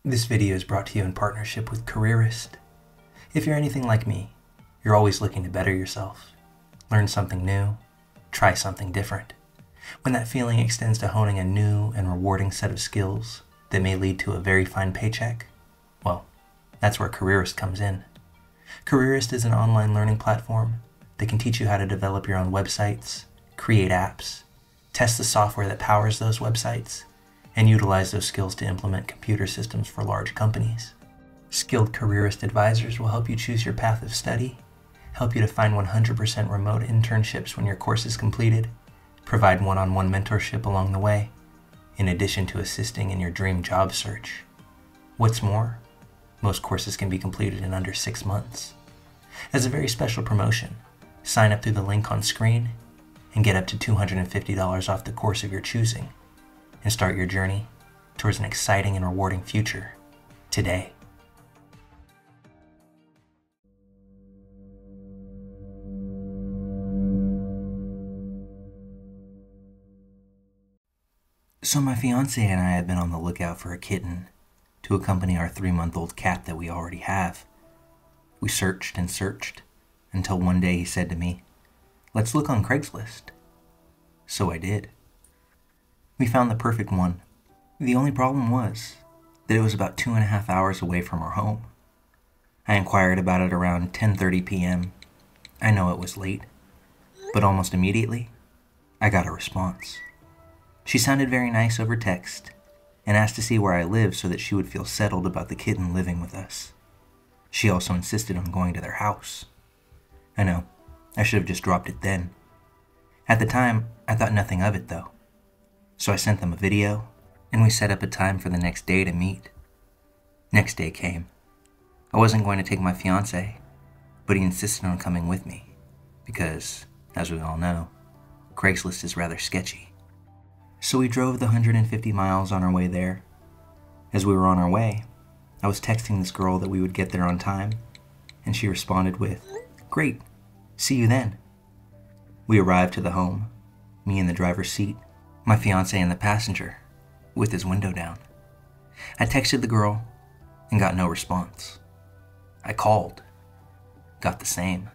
This video is brought to you in partnership with Careerist. If you're anything like me, you're always looking to better yourself, learn something new, try something different. When that feeling extends to honing a new and rewarding set of skills that may lead to a very fine paycheck, well, that's where Careerist comes in. Careerist is an online learning platform that can teach you how to develop your own websites, create apps, test the software that powers those websites, and utilize those skills to implement computer systems for large companies. Skilled Careerist advisors will help you choose your path of study, help you to find 100% remote internships when your course is completed, provide one-on-one mentorship along the way, in addition to assisting in your dream job search. What's more, most courses can be completed in under 6 months. As a very special promotion, sign up through the link on screen and get up to $250 off the course of your choosing, and start your journey towards an exciting and rewarding future today. So my fiance and I have been on the lookout for a kitten to accompany our 3-month-old cat that we already have. We searched and searched until one day he said to me, "Let's look on Craigslist." So I did. We found the perfect one. The only problem was that it was about 2.5 hours away from our home. I inquired about it around 10:30 p.m. I know it was late, but almost immediately, I got a response. She sounded very nice over text and asked to see where I lived so that she would feel settled about the kitten living with us. She also insisted on going to their house. I know, I should have just dropped it then. At the time, I thought nothing of it though. So I sent them a video, and we set up a time for the next day to meet. Next day came. I wasn't going to take my fiancé, but he insisted on coming with me, because, as we all know, Craigslist is rather sketchy. So we drove the 150 miles on our way there. As we were on our way, I was texting this girl that we would get there on time, and she responded with, "Great, see you then." We arrived to the home, me in the driver's seat, my fiancé in the passenger, with his window down. I texted the girl and got no response. I called, got the same.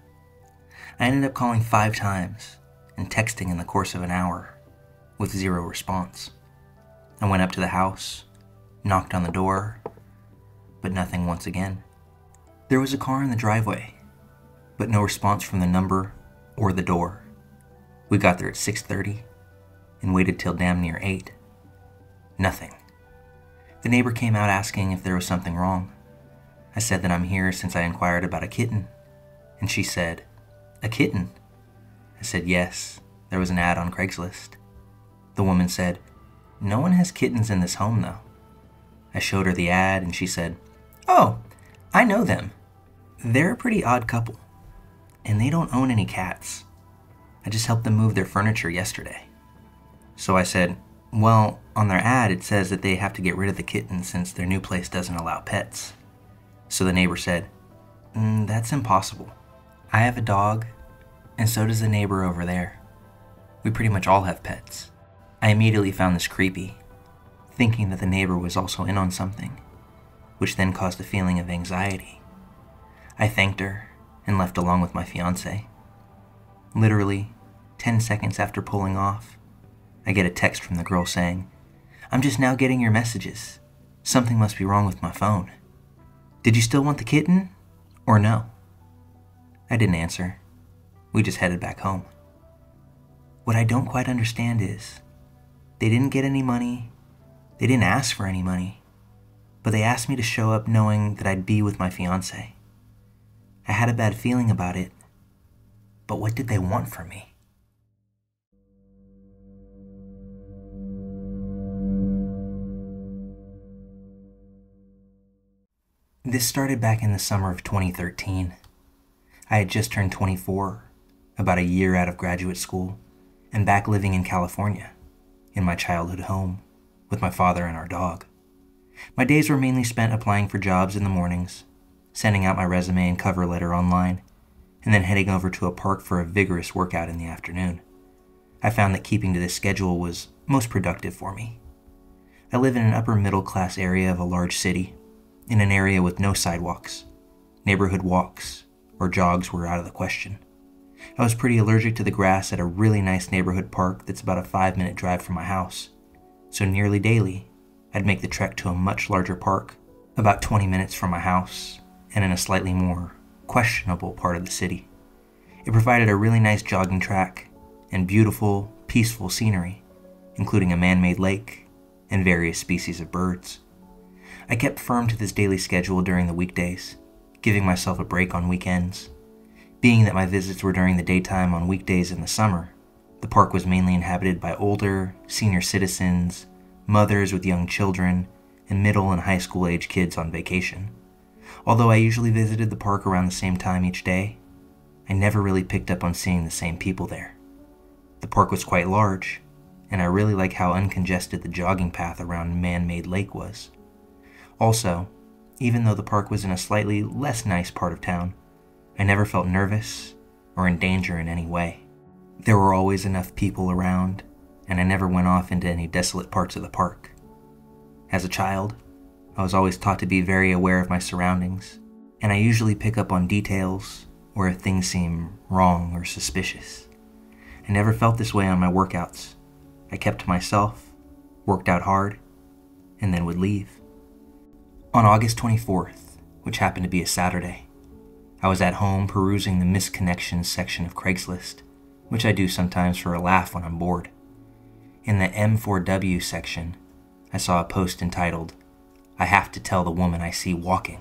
I ended up calling 5 times and texting in the course of an hour with 0 response. I went up to the house, knocked on the door, but nothing once again. There was a car in the driveway, but no response from the number or the door. We got there at 6:30 and waited till damn near 8. Nothing. The neighbor came out asking if there was something wrong. I said that I'm here since I inquired about a kitten, and she said, "A kitten?" I said yes, there was an ad on Craigslist. The woman said, "No one has kittens in this home though." I showed her the ad and she said, "Oh, I know them. They're a pretty odd couple, and they don't own any cats. I just helped them move their furniture yesterday." So I said, "Well, on their ad it says that they have to get rid of the kitten since their new place doesn't allow pets." So the neighbor said, "That's impossible. I have a dog, and so does the neighbor over there. We pretty much all have pets." I immediately found this creepy, thinking that the neighbor was also in on something, which then caused a feeling of anxiety. I thanked her and left along with my fiancé. Literally, 10 seconds after pulling off, I get a text from the girl saying, "I'm just now getting your messages. Something must be wrong with my phone. Did you still want the kitten, or no?" I didn't answer. We just headed back home. What I don't quite understand is, they didn't get any money, they didn't ask for any money, but they asked me to show up knowing that I'd be with my fiancé. I had a bad feeling about it, but what did they want from me? This started back in the summer of 2013. I had just turned 24, about a year out of graduate school, and back living in California, in my childhood home, with my father and our dog. My days were mainly spent applying for jobs in the mornings, sending out my resume and cover letter online, and then heading over to a park for a vigorous workout in the afternoon. I found that keeping to this schedule was most productive for me. I live in an upper middle class area of a large city, in an area with no sidewalks. Neighborhood walks or jogs were out of the question. I was pretty allergic to the grass at a really nice neighborhood park that's about a 5-minute drive from my house, so nearly daily I'd make the trek to a much larger park, about 20 minutes from my house, and in a slightly more questionable part of the city. It provided a really nice jogging track and beautiful, peaceful scenery, including a man-made lake and various species of birds. I kept firm to this daily schedule during the weekdays, giving myself a break on weekends. Being that my visits were during the daytime on weekdays in the summer, the park was mainly inhabited by older, senior citizens, mothers with young children, and middle and high school age kids on vacation. Although I usually visited the park around the same time each day, I never really picked up on seeing the same people there. The park was quite large, and I really like how uncongested the jogging path around Man-Made Lake was. Also, even though the park was in a slightly less nice part of town, I never felt nervous or in danger in any way. There were always enough people around, and I never went off into any desolate parts of the park. As a child, I was always taught to be very aware of my surroundings, and I usually pick up on details or if things seem wrong or suspicious. I never felt this way on my workouts. I kept to myself, worked out hard, and then would leave. On August 24th, which happened to be a Saturday, I was at home perusing the missed connections section of Craigslist, which I do sometimes for a laugh when I'm bored. In the M4W section, I saw a post entitled, "I have to tell the woman I see walking,"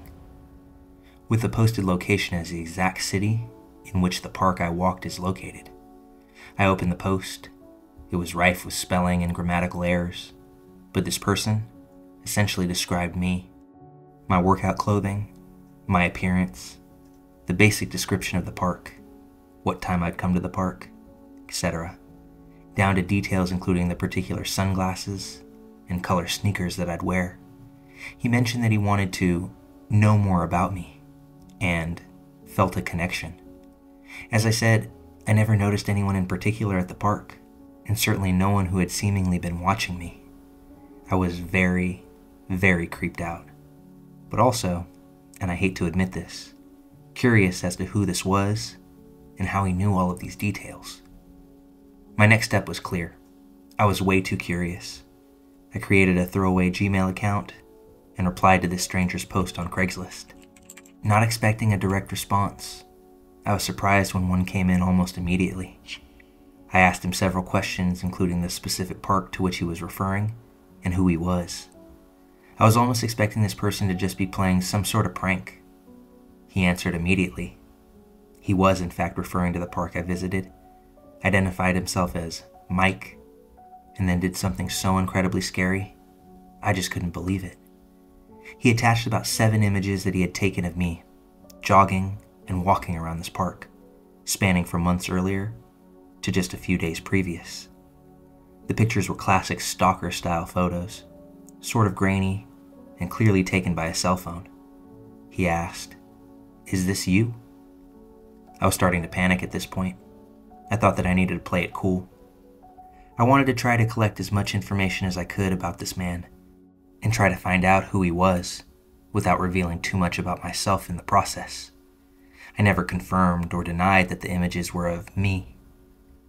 with the posted location as the exact city in which the park I walked is located. I opened the post. It was rife with spelling and grammatical errors, but this person essentially described me, my workout clothing, my appearance, the basic description of the park, what time I'd come to the park, etc., down to details including the particular sunglasses and color sneakers that I'd wear. He mentioned that he wanted to know more about me and felt a connection. As I said, I never noticed anyone in particular at the park, and certainly no one who had seemingly been watching me. I was very, very creeped out, but also, and I hate to admit this, curious as to who this was and how he knew all of these details. My next step was clear. I was way too curious. I created a throwaway Gmail account and replied to this stranger's post on Craigslist. Not expecting a direct response, I was surprised when one came in almost immediately. I asked him several questions, including the specific park to which he was referring and who he was. I was almost expecting this person to just be playing some sort of prank. He answered immediately. He was in fact referring to the park I visited, identified himself as Mike, and then did something so incredibly scary, I just couldn't believe it. He attached about 7 images that he had taken of me, jogging and walking around this park, spanning from months earlier to just a few days previous. The pictures were classic stalker-style photos, sort of grainy and clearly taken by a cell phone. He asked, "Is this you?" I was starting to panic at this point. I thought that I needed to play it cool. I wanted to try to collect as much information as I could about this man and try to find out who he was without revealing too much about myself in the process. I never confirmed or denied that the images were of me,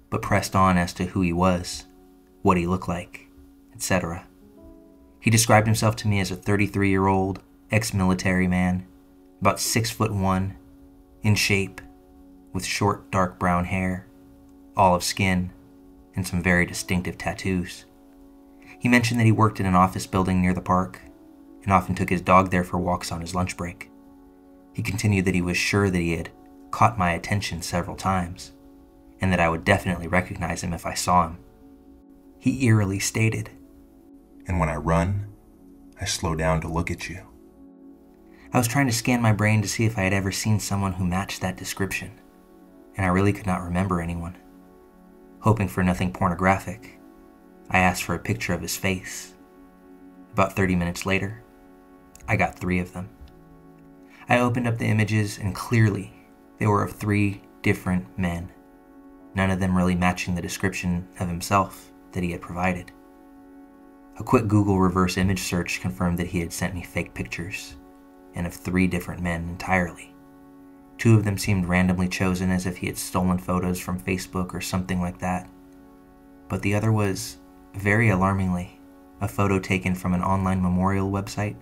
but pressed on as to who he was, what he looked like, etc. He described himself to me as a 33-year-old ex-military man, about 6'1", in shape, with short dark brown hair, olive skin, and some very distinctive tattoos. He mentioned that he worked in an office building near the park and often took his dog there for walks on his lunch break. He continued that he was sure that he had caught my attention several times and that I would definitely recognize him if I saw him. He eerily stated, "And when I run, I slow down to look at you." I was trying to scan my brain to see if I had ever seen someone who matched that description, and I really could not remember anyone. Hoping for nothing pornographic, I asked for a picture of his face. About 30 minutes later, I got 3 of them. I opened up the images and clearly they were of 3 different men, none of them really matching the description of himself that he had provided. A quick Google reverse image search confirmed that he had sent me fake pictures, and of 3 different men entirely. 2 of them seemed randomly chosen as if he had stolen photos from Facebook or something like that. But the other was, very alarmingly, a photo taken from an online memorial website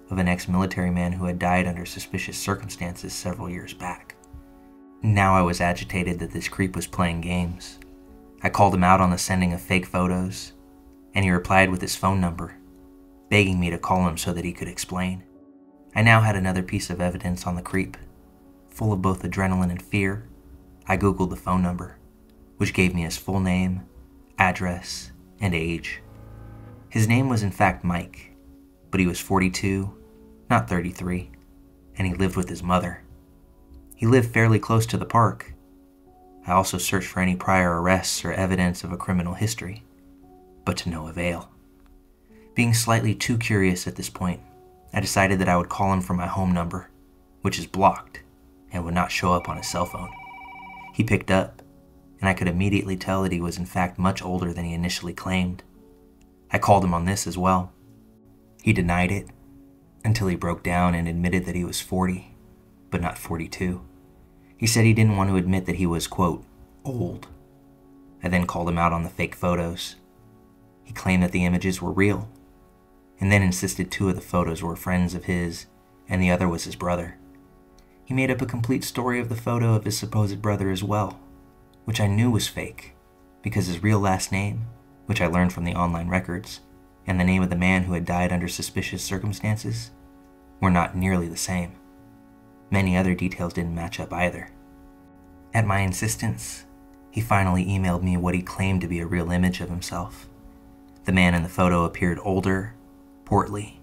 of an ex-military man who had died under suspicious circumstances several years back. Now I was agitated that this creep was playing games. I called him out on the sending of fake photos, and he replied with his phone number, begging me to call him so that he could explain. I now had another piece of evidence on the creep. Full of both adrenaline and fear, I Googled the phone number, which gave me his full name, address, and age. His name was in fact Mike, but he was 42, not 33, and he lived with his mother. He lived fairly close to the park. I also searched for any prior arrests or evidence of a criminal history, but to no avail. Being slightly too curious at this point, I decided that I would call him from my home number, which is blocked and would not show up on his cell phone. He picked up, and I could immediately tell that he was in fact much older than he initially claimed. I called him on this as well. He denied it until he broke down and admitted that he was 40, but not 42. He said he didn't want to admit that he was, quote, old. I then called him out on the fake photos. He claimed that the images were real, and then insisted 2 of the photos were friends of his and the other was his brother. He made up a complete story of the photo of his supposed brother as well, which I knew was fake, because his real last name, which I learned from the online records, and the name of the man who had died under suspicious circumstances, were not nearly the same. Many other details didn't match up either. At my insistence, he finally emailed me what he claimed to be a real image of himself. The man in the photo appeared older, portly,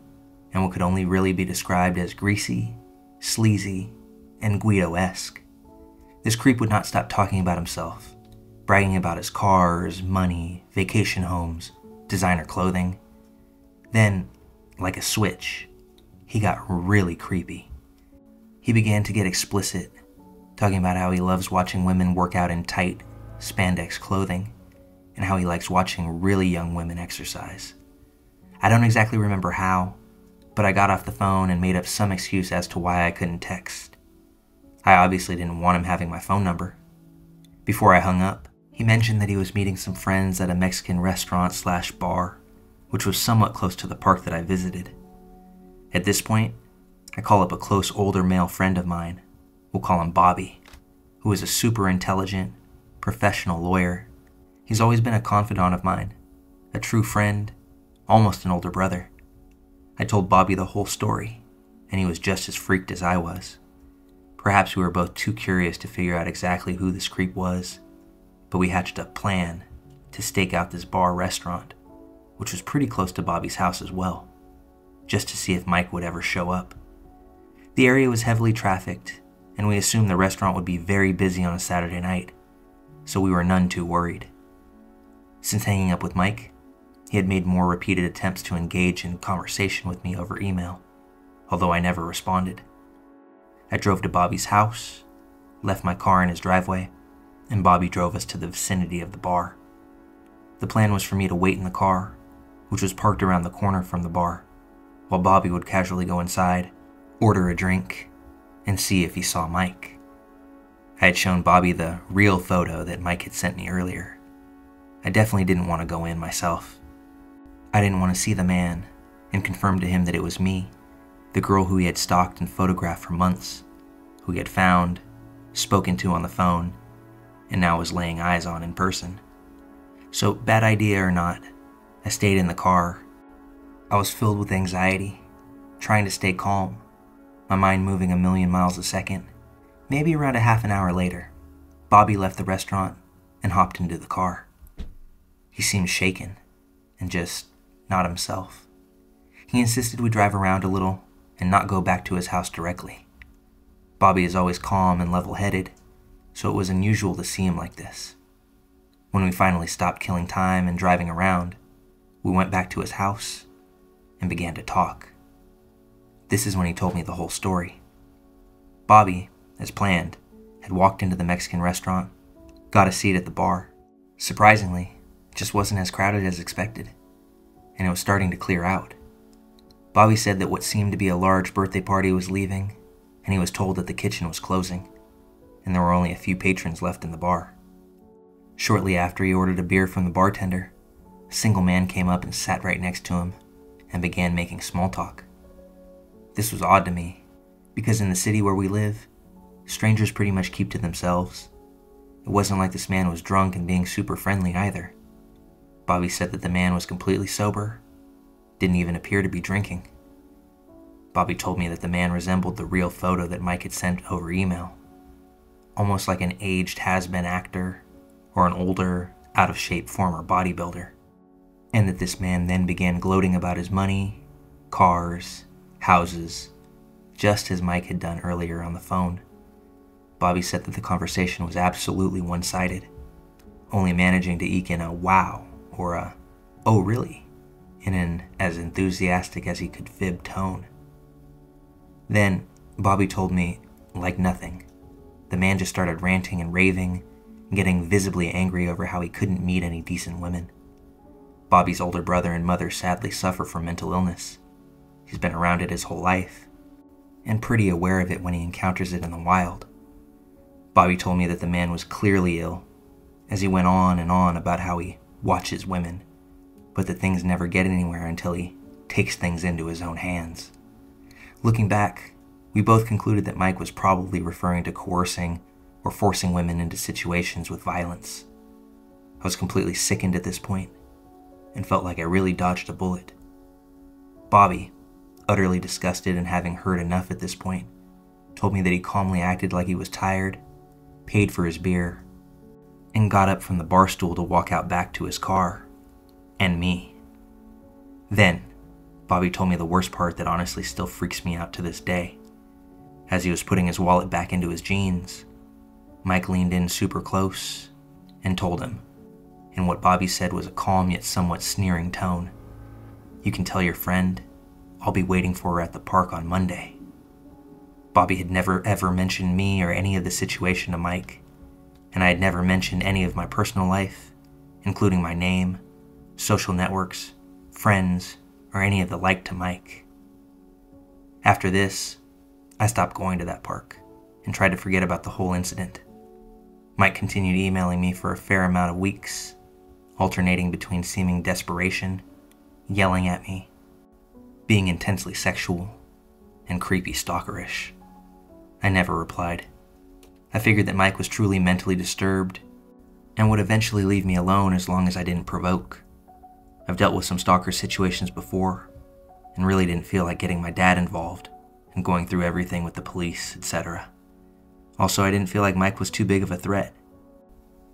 and what could only really be described as greasy, sleazy, and Guido-esque. This creep would not stop talking about himself, bragging about his cars, money, vacation homes, designer clothing. Then, like a switch, he got really creepy. He began to get explicit, talking about how he loves watching women work out in tight, spandex clothing, and how he likes watching really young women exercise. I don't exactly remember how, but I got off the phone and made up some excuse as to why I couldn't text. I obviously didn't want him having my phone number. Before I hung up, he mentioned that he was meeting some friends at a Mexican restaurant/bar, which was somewhat close to the park that I visited. At this point, I call up a close older male friend of mine, we'll call him Bobby, who is a super intelligent, professional lawyer. He's always been a confidant of mine, a true friend, almost an older brother. I told Bobby the whole story, and he was just as freaked as I was. Perhaps we were both too curious to figure out exactly who this creep was, but we hatched a plan to stake out this bar-restaurant, which was pretty close to Bobby's house as well, just to see if Mike would ever show up. The area was heavily trafficked, and we assumed the restaurant would be very busy on a Saturday night, so we were none too worried. Since hanging up with Mike, he had made more repeated attempts to engage in conversation with me over email, although I never responded. I drove to Bobby's house, left my car in his driveway, and Bobby drove us to the vicinity of the bar. The plan was for me to wait in the car, which was parked around the corner from the bar, while Bobby would casually go inside, order a drink, and see if he saw Mike. I had shown Bobby the real photo that Mike had sent me earlier. I definitely didn't want to go in myself. I didn't want to see the man and confirm to him that it was me, the girl who he had stalked and photographed for months, who he had found, spoken to on the phone, and now was laying eyes on in person. So, bad idea or not, I stayed in the car. I was filled with anxiety, trying to stay calm, my mind moving a million miles a second. Maybe around a half an hour later, Bobby left the restaurant and hopped into the car. He seemed shaken and just not himself. He insisted we drive around a little and not go back to his house directly. Bobby is always calm and level-headed, so it was unusual to see him like this. When we finally stopped killing time and driving around, we went back to his house and began to talk. This is when he told me the whole story. Bobby, as planned, had walked into the Mexican restaurant, got a seat at the bar. Surprisingly, it just wasn't as crowded as expected, and it was starting to clear out. Bobby said that what seemed to be a large birthday party was leaving, and he was told that the kitchen was closing, and there were only a few patrons left in the bar. Shortly after he ordered a beer from the bartender, a single man came up and sat right next to him and began making small talk. This was odd to me, because in the city where we live, strangers pretty much keep to themselves. It wasn't like this man was drunk and being super friendly either. Bobby said that the man was completely sober, didn't even appear to be drinking. Bobby told me that the man resembled the real photo that Mike had sent over email, almost like an aged has-been actor or an older, out-of-shape former bodybuilder, and that this man then began gloating about his money, cars, houses, just as Mike had done earlier on the phone. Bobby said that the conversation was absolutely one-sided, only managing to eke in a wow or a "oh really" in an as enthusiastic as he could fib tone. Then, Bobby told me, like nothing, the man just started ranting and raving, getting visibly angry over how he couldn't meet any decent women. Bobby's older brother and mother sadly suffer from mental illness. He's been around it his whole life, and pretty aware of it when he encounters it in the wild. Bobby told me that the man was clearly ill, as he went on and on about how he watches women, but that things never get anywhere until he takes things into his own hands. Looking back, we both concluded that Mike was probably referring to coercing or forcing women into situations with violence. I was completely sickened at this point and felt like I really dodged a bullet. Bobby, utterly disgusted and having heard enough at this point, told me that he calmly acted like he was tired, paid for his beer, and got up from the bar stool to walk out back to his car, and me. Then, Bobby told me the worst part that honestly still freaks me out to this day. As he was putting his wallet back into his jeans, Mike leaned in super close and told him, in what Bobby said was a calm yet somewhat sneering tone, "You can tell your friend I'll be waiting for her at the park on Monday." Bobby had never ever mentioned me or any of the situation to Mike, and I had never mentioned any of my personal life, including my name, social networks, friends, or any of the like to Mike. After this, I stopped going to that park and tried to forget about the whole incident. Mike continued emailing me for a fair amount of weeks, alternating between seeming desperation, yelling at me, being intensely sexual, and creepy stalkerish. I never replied. I figured that Mike was truly mentally disturbed and would eventually leave me alone as long as I didn't provoke. I've dealt with some stalker situations before and really didn't feel like getting my dad involved and going through everything with the police, etc. Also, I didn't feel like Mike was too big of a threat.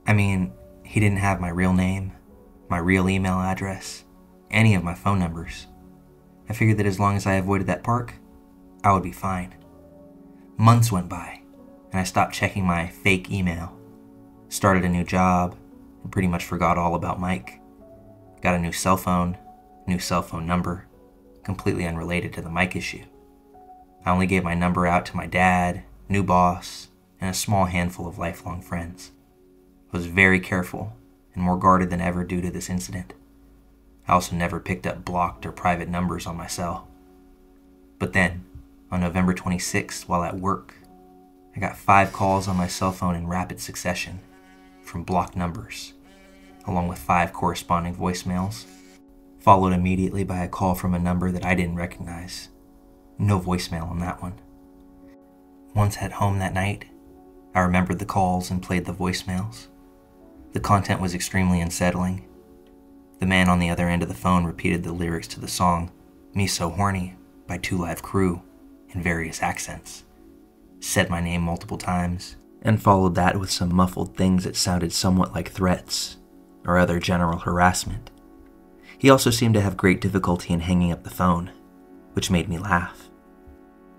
I mean, he didn't have my real name, my real email address, any of my phone numbers. I figured that as long as I avoided that park, I would be fine. Months went by, and I stopped checking my fake email, started a new job, and pretty much forgot all about Mike. Got a new cell phone number, completely unrelated to the Mike issue. I only gave my number out to my dad, new boss, and a small handful of lifelong friends. I was very careful and more guarded than ever due to this incident. I also never picked up blocked or private numbers on my cell. But then, on November 26th, while at work, I got 5 calls on my cell phone in rapid succession from blocked numbers, along with 5 corresponding voicemails, followed immediately by a call from a number that I didn't recognize. No voicemail on that one. Once at home that night, I remembered the calls and played the voicemails. The content was extremely unsettling. The man on the other end of the phone repeated the lyrics to the song "Me So Horny" by 2 Live Crew in various accents, said my name multiple times, and followed that with some muffled things that sounded somewhat like threats or other general harassment. He also seemed to have great difficulty in hanging up the phone, which made me laugh.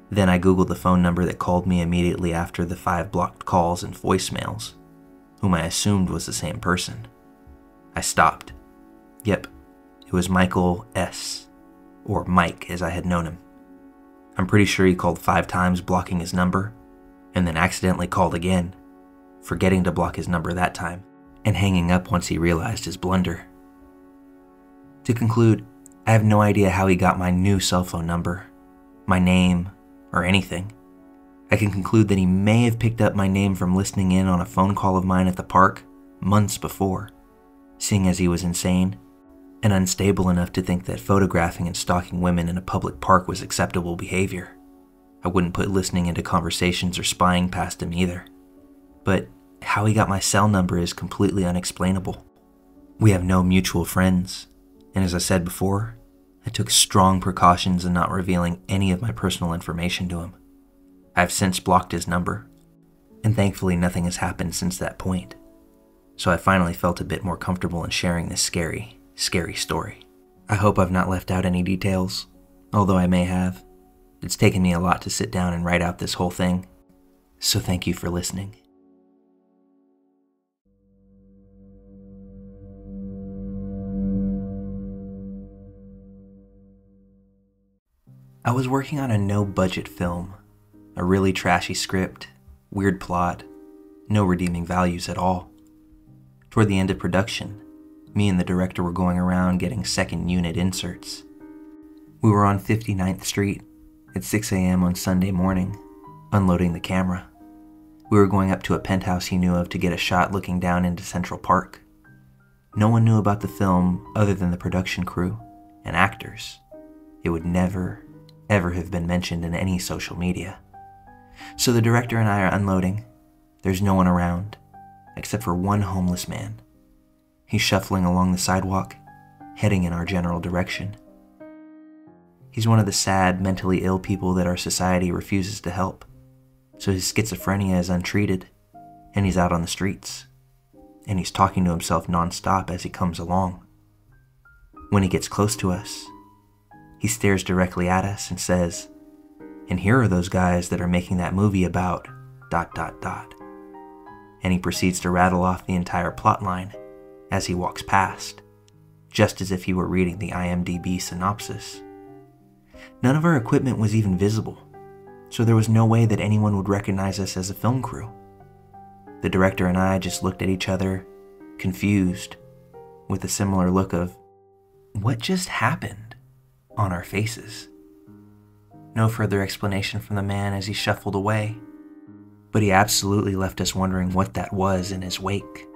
Then I googled the phone number that called me immediately after the 5 blocked calls and voicemails, whom I assumed was the same person. I stopped. Yep, it was Michael S., or Mike as I had known him. I'm pretty sure he called 5 times blocking his number, and then accidentally called again, forgetting to block his number that time, and hanging up once he realized his blunder. To conclude, I have no idea how he got my new cell phone number, my name, or anything. I can conclude that he may have picked up my name from listening in on a phone call of mine at the park months before, seeing as he was insane and unstable enough to think that photographing and stalking women in a public park was acceptable behavior. I wouldn't put listening into conversations or spying past him either. But how he got my cell number is completely unexplainable. We have no mutual friends, and as I said before, I took strong precautions in not revealing any of my personal information to him. I've since blocked his number, and thankfully nothing has happened since that point. So I finally felt a bit more comfortable in sharing this scary story. I hope I've not left out any details, although I may have. It's taken me a lot to sit down and write out this whole thing, so thank you for listening. I was working on a no-budget film, a really trashy script, weird plot, no redeeming values at all. Toward the end of production, me and the director were going around getting second unit inserts. We were on 59th Street at 6 a.m. on Sunday morning, unloading the camera. We were going up to a penthouse he knew of to get a shot looking down into Central Park. No one knew about the film other than the production crew and actors. It would never, ever have been mentioned in any social media. So the director and I are unloading. There's no one around, except for one homeless man. He's shuffling along the sidewalk, heading in our general direction. He's one of the sad, mentally ill people that our society refuses to help, so his schizophrenia is untreated, and he's out on the streets, and he's talking to himself nonstop as he comes along. When he gets close to us, he stares directly at us and says, "And here are those guys that are making that movie about ... And he proceeds to rattle off the entire plotline as he walks past, just as if he were reading the IMDb synopsis. None of our equipment was even visible, so there was no way that anyone would recognize us as a film crew. The director and I just looked at each other, confused, with a similar look of, "What just happened?" on our faces. No further explanation from the man as he shuffled away, but he absolutely left us wondering what that was in his wake.